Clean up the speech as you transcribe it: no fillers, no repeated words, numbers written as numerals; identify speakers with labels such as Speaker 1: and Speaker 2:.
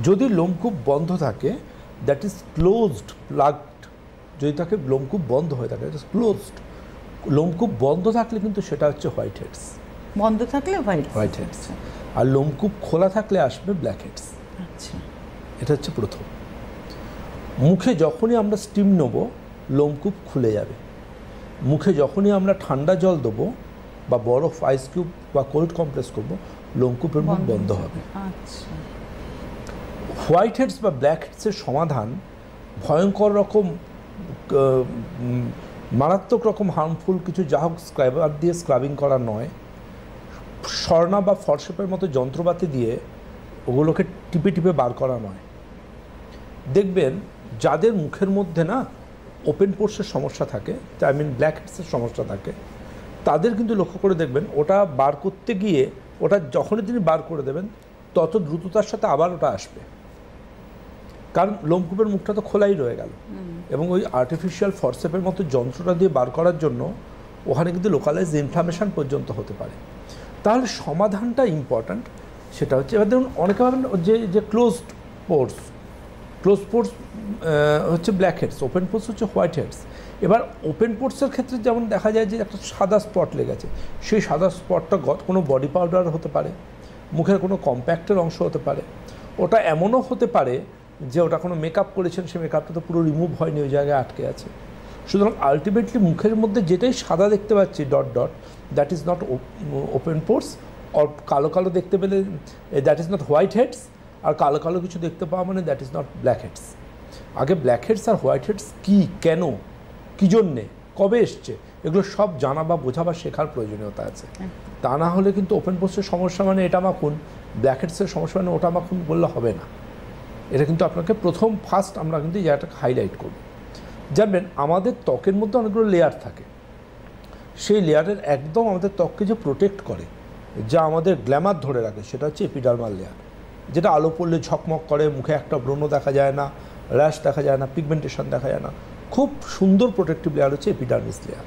Speaker 1: যদি লোমকূপ বন্ধ থাকে, দ্যাট ইজ ক্লোজড, প্লাগড। যদি থাকে লোমকূপ বন্ধ হয়ে থাকে, দ্যাট ইজ ক্লোজড। লোমকূপ বন্ধ থাকলে কিন্তু সেটা হচ্ছে হোয়াইট হেডস।
Speaker 2: বন্ধ থাকলে
Speaker 1: হোয়াইট হেডস। আর লোমকূপ খোলা থাকলে আসবে ব্ল্যাক হেডস।
Speaker 2: আচ্ছা,
Speaker 1: এটা হচ্ছে প্রথম। মুখে যখনই আমরা স্টিম নেব, লোমকূপ খুলে যাবে। মুখে যখনই আমরা ঠান্ডা জল দেবো বা বরফ আইস কিউব বা কোল্ড কম্প্রেস করবো, লোমকূপের মুখ বন্ধ হবে।
Speaker 2: আচ্ছা,
Speaker 1: হোয়াইট হেডস বা ব্ল্যাক হেডসের সমাধান ভয়ঙ্কর রকম মারাত্মক রকম হার্মফুল কিছু যা হোক স্ক্রাইবার দিয়ে স্ক্রাবিং করা নয়, স্বর্ণা বা ফরশেপের মতো যন্ত্রপাতি দিয়ে ওগুলোকে টিপে টিপে বার করা নয়। দেখবেন যাদের মুখের মধ্যে না ওপেন পোর্সের সমস্যা থাকে, আই মিন ব্ল্যাক হেডসের সমস্যা থাকে, তাদের কিন্তু লক্ষ্য করে দেখবেন ওটা বার করতে গিয়ে ওটা যখনই তিনি বার করে দেবেন তত দ্রুততার সাথে আবার ওটা আসবে, কারণ লোমকূপের মুখটা তো খোলাই রয়ে গেল। এবং ওই আর্টিফিশিয়াল ফরসেপের মতো যন্ত্রটা দিয়ে বার করার জন্য ওখানে কিন্তু লোকালাইজ ইনফ্লামেশন পর্যন্ত হতে পারে। তাহলে সমাধানটা ইম্পর্ট্যান্ট। সেটা হচ্ছে, এবার দেখুন অনেকে ভাবেন যে ক্লোজড পোর্স হচ্ছে ব্ল্যাক হেডস, ওপেন পোর্স হচ্ছে হোয়াইট হেডস। এবার ওপেন পোর্সের ক্ষেত্রে যেমন দেখা যায় যে একটা সাদা স্পট লেগেছে, সেই সাদা স্পটটা কোনো বডি পাউডার হতে পারে, মুখের কোনো কম্প্যাক্টের অংশ হতে পারে, ওটা এমনও হতে পারে যে ওটা কোনো মেকআপ করেছেন, সেই মেকআপটা তো পুরো রিমুভ হয়নি, ওই জায়গায় আটকে আছে। সুতরাং আলটিমেটলি মুখের মধ্যে যেটাই সাদা দেখতে পাচ্ছি dot dot, that is not open pores. আর কালো কালো দেখতে পেলে that is not white heads. আর কালো কালো কিছু দেখতে পাওয়া মানে that is not black heads. আগে ব্ল্যাক হেডস আর হোয়াইট হেডস কী, কেন, কী জন্যে, কবে এসছে, এগুলো সব জানা বা বোঝা বা শেখার প্রয়োজনীয়তা আছে। তা না হলে কিন্তু ওপেন পোর্সের সমস্যা মানে এটা মাখুন, ব্ল্যাক হেডসের সমস্যা মানে ওটা মাখুন বললে হবে না। এটা কিন্তু আপনাকে ফার্স্ট আমরা কিন্তু এই জায়গাটাকে হাইলাইট করব। জানবেন আমাদের ত্বকের মধ্যে অনেকগুলো লেয়ার থাকে, সেই লেয়ারের একদম আমাদের ত্বককে যে প্রোটেক্ট করে, যা আমাদের গ্ল্যামার ধরে রাখে, সেটা হচ্ছে এপিডার্মাল লেয়ার, যেটা আলো পড়লে ঝকমক করে, মুখে একটা ব্রণ দেখা যায় না, র্যাশ দেখা যায় না, পিগমেন্টেশন দেখা যায় না। খুব সুন্দর প্রোটেক্টিভ লেয়ার হচ্ছে এপিডার্মিস লেয়ার।